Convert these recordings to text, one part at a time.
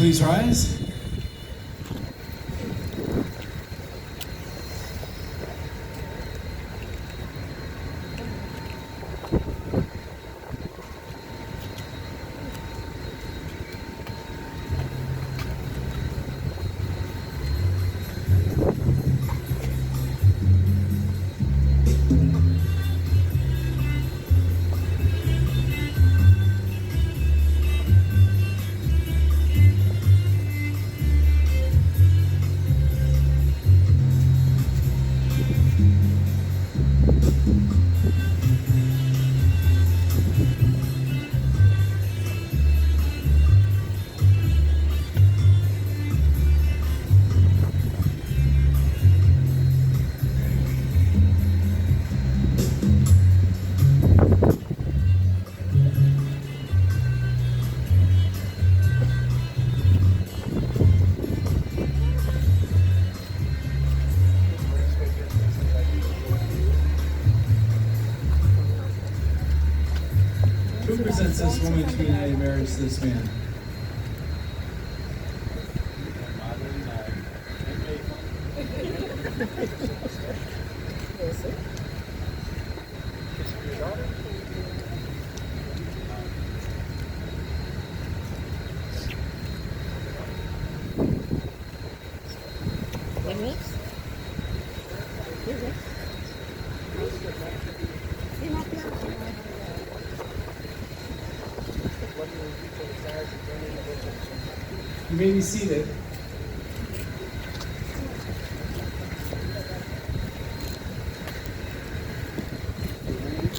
Please rise. Who presents this woman to be united in marriage to this man? You may be seated.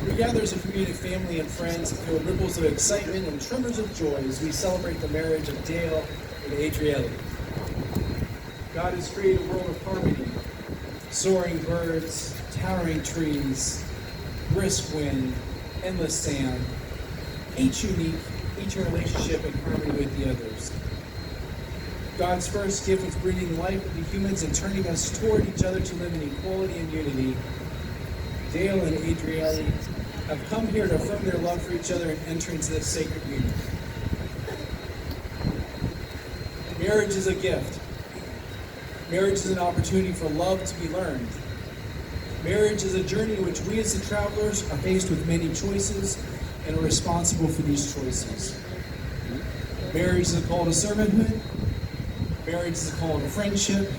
We gather as a community of family and friends and feel ripples of excitement and tremors of joy as we celebrate the marriage of Dale and Adrielle. God has created a world of harmony, soaring birds, towering trees, brisk wind, endless sand, each unique, each in relationship and harmony with the others. God's first gift was breathing life into humans and turning us toward each other to live in equality and unity. Dale and Adrielle have come here to affirm their love for each other and enter into this sacred union. Marriage is a gift. Marriage is an opportunity for love to be learned. Marriage is a journey in which we as the travelers are faced with many choices and are responsible for these choices. Marriage is a call to servanthood. Marriage is a call to friendship.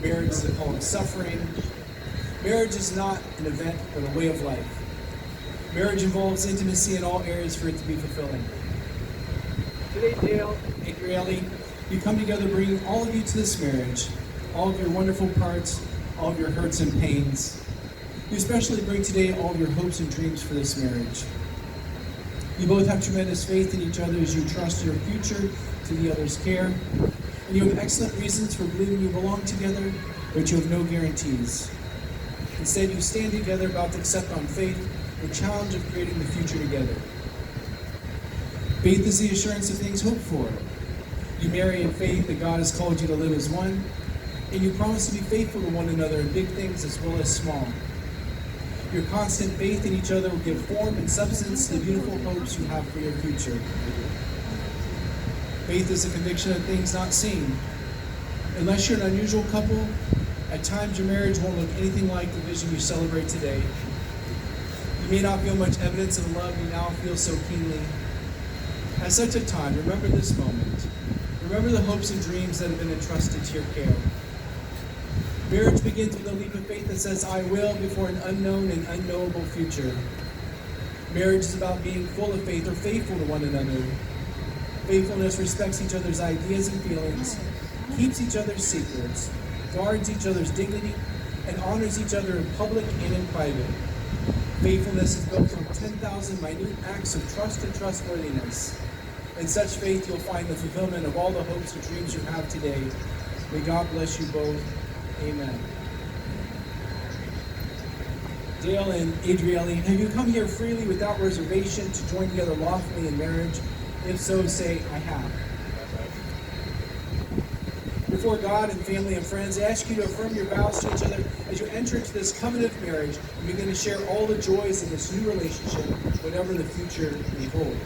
Marriage is a call to suffering. Marriage is not an event, but a way of life. Marriage involves intimacy in all areas for it to be fulfilling. Today, Dale, Adrielle, you come together bringing all of you to this marriage, all of your wonderful parts, all of your hurts and pains. You especially bring today all of your hopes and dreams for this marriage. You both have tremendous faith in each other as you trust your future to the other's care. And you have excellent reasons for believing you belong together, but you have no guarantees. Instead, you stand together about to accept on faith the challenge of creating the future together. Faith is the assurance of things hoped for. You marry in faith that God has called you to live as one, and you promise to be faithful to one another in big things as well as small. Your constant faith in each other will give form and substance to the beautiful hopes you have for your future. Faith is a conviction of things not seen. Unless you're an unusual couple, at times your marriage won't look anything like the vision you celebrate today. You may not feel much evidence of the love you now feel so keenly. At such a time, remember this moment. Remember the hopes and dreams that have been entrusted to your care. Marriage begins with a leap of faith that says, I will, before an unknown and unknowable future. Marriage is about being full of faith or faithful to one another. Faithfulness respects each other's ideas and feelings, keeps each other's secrets, guards each other's dignity, and honors each other in public and in private. Faithfulness is built from 10,000 minute acts of trust and trustworthiness. In such faith, you'll find the fulfillment of all the hopes and dreams you have today. May God bless you both. Amen. Dale and Adrielle, have you come here freely without reservation to join together lawfully in marriage? If so, say, I have. Before God and family and friends, I ask you to affirm your vows to each other as you enter into this covenant of marriage and begin to share all the joys of this new relationship, whatever the future may hold.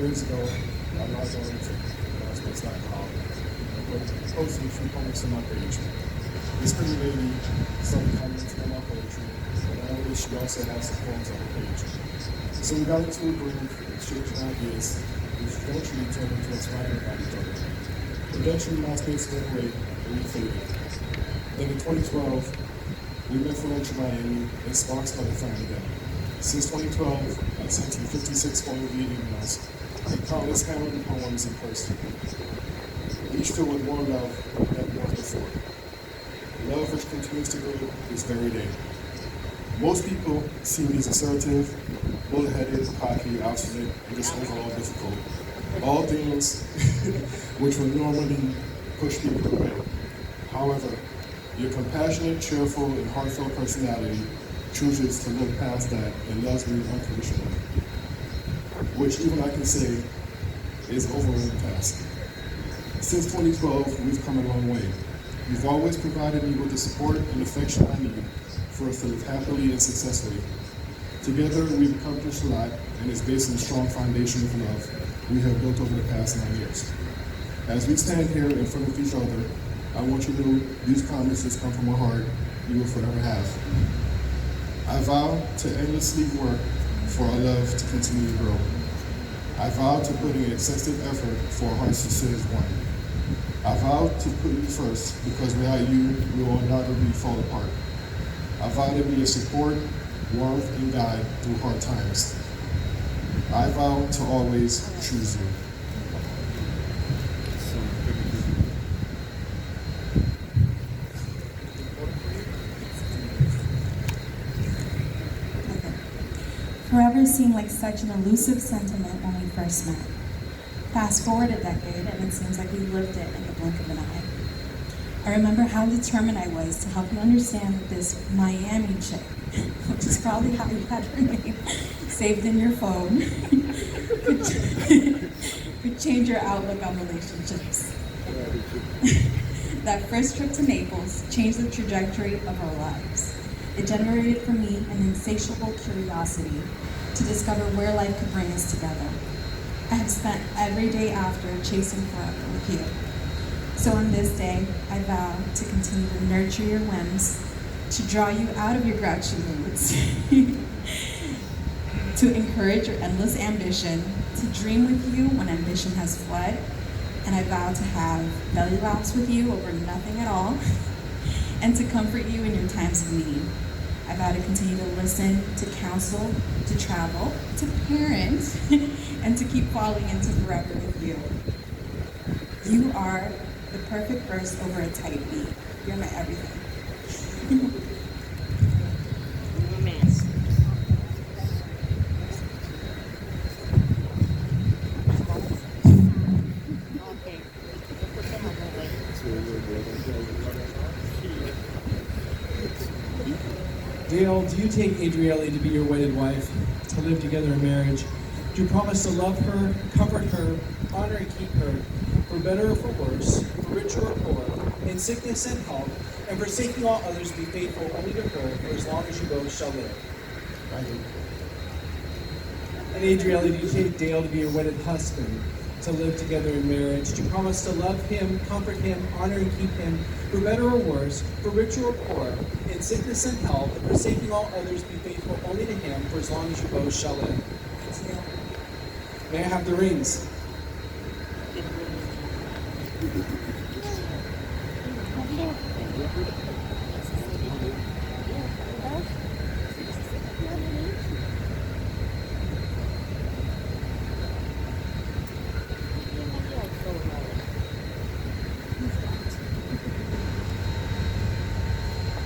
Years ago, I was going to Vows.com, posting a few poems on my page. This pretty lady started commenting on my poetry, and I noticed she also has some poems on her page. So we got into a groove, exchanging ideas, which eventually turned into inspiring about each other. Eventually, my space went away, and we faded. Then in 2012, we met for lunch in Miami, and sparks started flying again. Since 2012, I sent you 56 poems via emails, and countless handwritten poems in person, each filled with more love than once before. Love which continues to grow this very day. Most people see me as assertive, bullheaded, cocky, obstinate, and just overall difficult. All things which would normally push people away. However, your compassionate, cheerful, and heartfelt personality chooses to look past that and loves me unconditionally, which even I can say is overwhelming past. Since 2012, we've come a long way. You've always provided me with the support and affection I need for us to live happily and successfully. Together, we've accomplished a lot, and it's based on a strong foundation of love we have built over the past 9 years. As we stand here in front of each other, I want you to know these promises come from my heart. You will forever have. I vow to endlessly work for our love to continue to grow. I vow to put in excessive effort for our hearts to sit as one. I vow to put you first because without you, we will undoubtedly fall apart. I vow to be a support, warmth, and guide through hard times. I vow to always choose you. Forever seemed like such an elusive sentiment when we first met. Fast forward a decade, and it seems like we lived it in the blink of an eye. I remember how determined I was to help you understand that this Miami chick, which is probably how you had her name saved in your phone, could change your outlook on relationships. That first trip to Naples changed the trajectory of our lives. It generated for me an insatiable curiosity to discover where life could bring us together. I have spent every day after chasing forever with you. So on this day, I vow to continue to nurture your whims, to draw you out of your grouchy moods, to encourage your endless ambition, to dream with you when ambition has fled, and I vow to have belly laughs with you over nothing at all, and to comfort you in your times of need. I vow to continue to listen, to counsel, to travel, to parent, and to keep falling into forever with you. You are the perfect verse over a tight beat. You're my everything. Dale, do you take Adrielle to be your wedded wife, to live together in marriage? Do you promise to love her, comfort her, honor and keep her, for better or for worse, for richer or poor, in sickness and health, and forsaking all others, be faithful only to her for as long as you both shall live? I do. And Adrielle, do you take Dale to be your wedded husband, to live together in marriage? Do you promise to love him, comfort him, honor and keep him, for better or worse, for richer or poor, in sickness and health, and forsaking all others, be faithful only to him for as long as you both shall live? May I have the rings?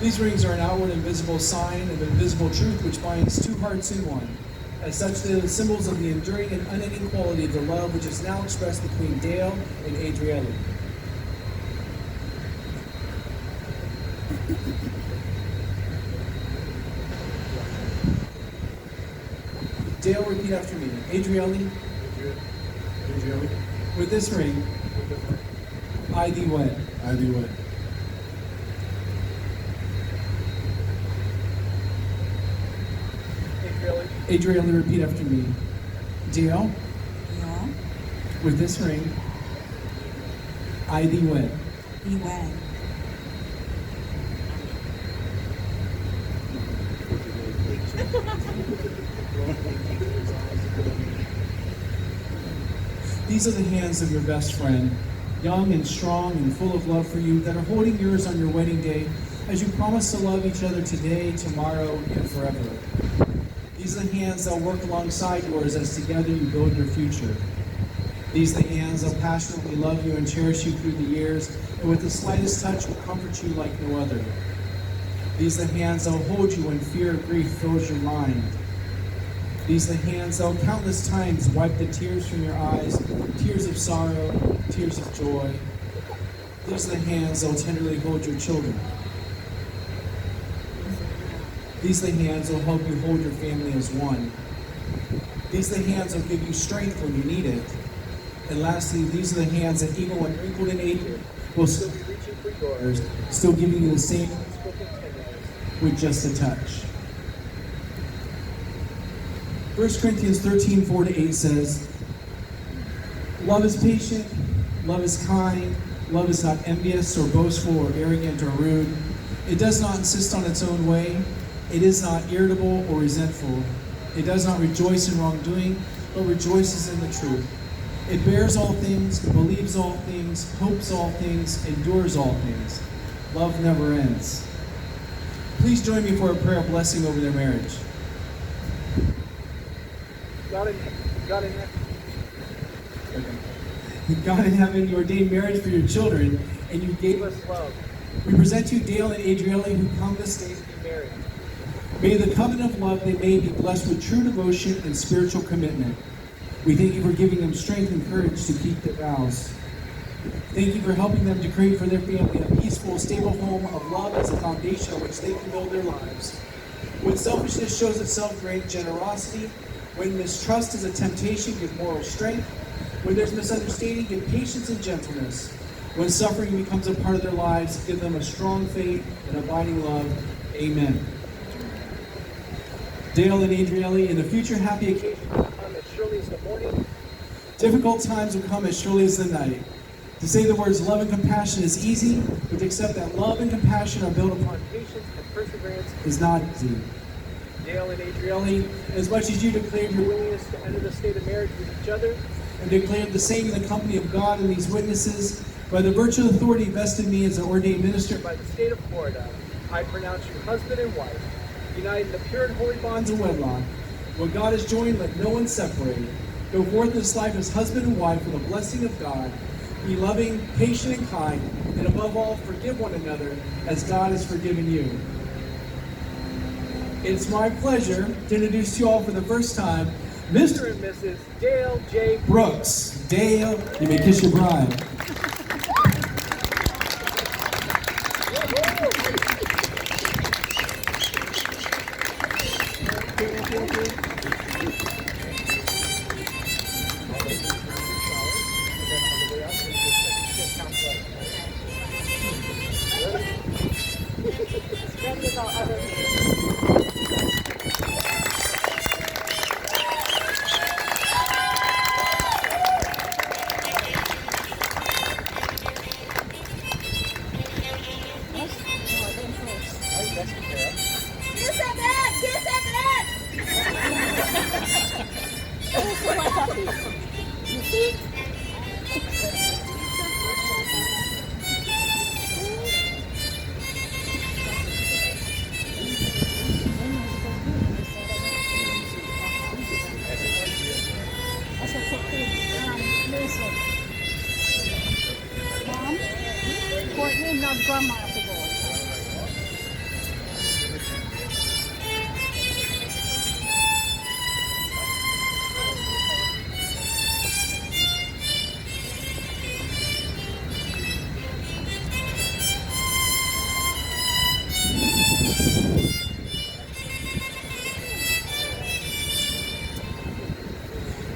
These rings are an outward and visible sign of invisible truth which binds two hearts in one. As such, they are the symbols of the enduring and unending quality of the love which is now expressed between Dale and Adrielle. Dale, repeat after me. Adrielle, with this ring, I thee wed. I thee wed. Adrielle, repeat after me. Dale, Yeah, with this ring, I thee wed. be wed. These are the hands of your best friend, young and strong and full of love for you, that are holding yours on your wedding day as you promise to love each other today, tomorrow, and forever. These are the hands that will work alongside yours as together you build your future. These are the hands that will passionately love you and cherish you through the years, and with the slightest touch will comfort you like no other. These are the hands that will hold you when fear or grief fills your mind. These are the hands that will countless times wipe the tears from your eyes, tears of sorrow, tears of joy. These are the hands that will tenderly hold your children. These are the hands that will help you hold your family as one. These are the hands that will give you strength when you need it. And lastly, these are the hands that even when wrinkled and aged, will still be reaching for yours, still giving you the same with just a touch. 1 Corinthians 13, 4-8 says, love is patient, love is kind, love is not envious or boastful or arrogant or rude. It does not insist on its own way. It is not irritable or resentful. It does not rejoice in wrongdoing, but rejoices in the truth. It bears all things, believes all things, hopes all things, endures all things. Love never ends. Please join me for a prayer of blessing over their marriage. God in heaven, you ordained marriage for your children, and you gave us love. We present you Dale and Adrielle, who come this day to be married. May the covenant of love they made be blessed with true devotion and spiritual commitment. We thank you for giving them strength and courage to keep their vows. Thank you for helping them to create for their family a peaceful, stable home of love as a foundation on which they can build their lives. When selfishness shows itself, grant generosity. When mistrust is a temptation, give moral strength. When there's misunderstanding, give patience and gentleness. When suffering becomes a part of their lives, give them a strong faith and abiding love. Amen. Dale and Adrielle, in the future, happy occasions will come as surely as the morning. Difficult times will come as surely as the night. To say the words love and compassion is easy, but to accept that love and compassion are built upon patience and perseverance is not easy. Dale and Adrielle, as much as you declared your willingness to enter the state of marriage with each other, and declared the same in the company of God and these witnesses, by the virtue of authority vested in me as an ordained minister by the state of Florida, I pronounce you husband and wife, united in the pure and holy bonds of wedlock. What God has joined, let no one separate. Go forth in this life as husband and wife with the blessing of God. Be loving, patient, and kind, and above all, forgive one another as God has forgiven you. It's my pleasure to introduce to you all for the first time, Mr. and Mrs. Dale J. Brooks. Dale, you may kiss your bride. Mom, Courtney, and now Grandma have to go.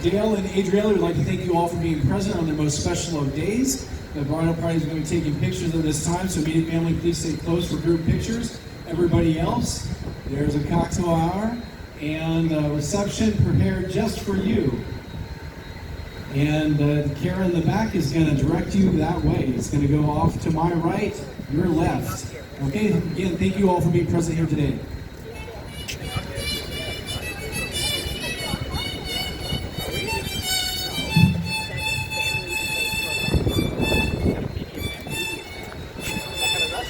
Dale and Adrielle would like to thank you all for being present on their most special of days. The bridal party is going to be taking pictures of this time, so immediate family, please stay close for group pictures. Everybody else, there's a cocktail hour and a reception prepared just for you. And Kara in the back is going to direct you that way. It's going to go off to my right, your left. Okay, again, thank you all for being present here today.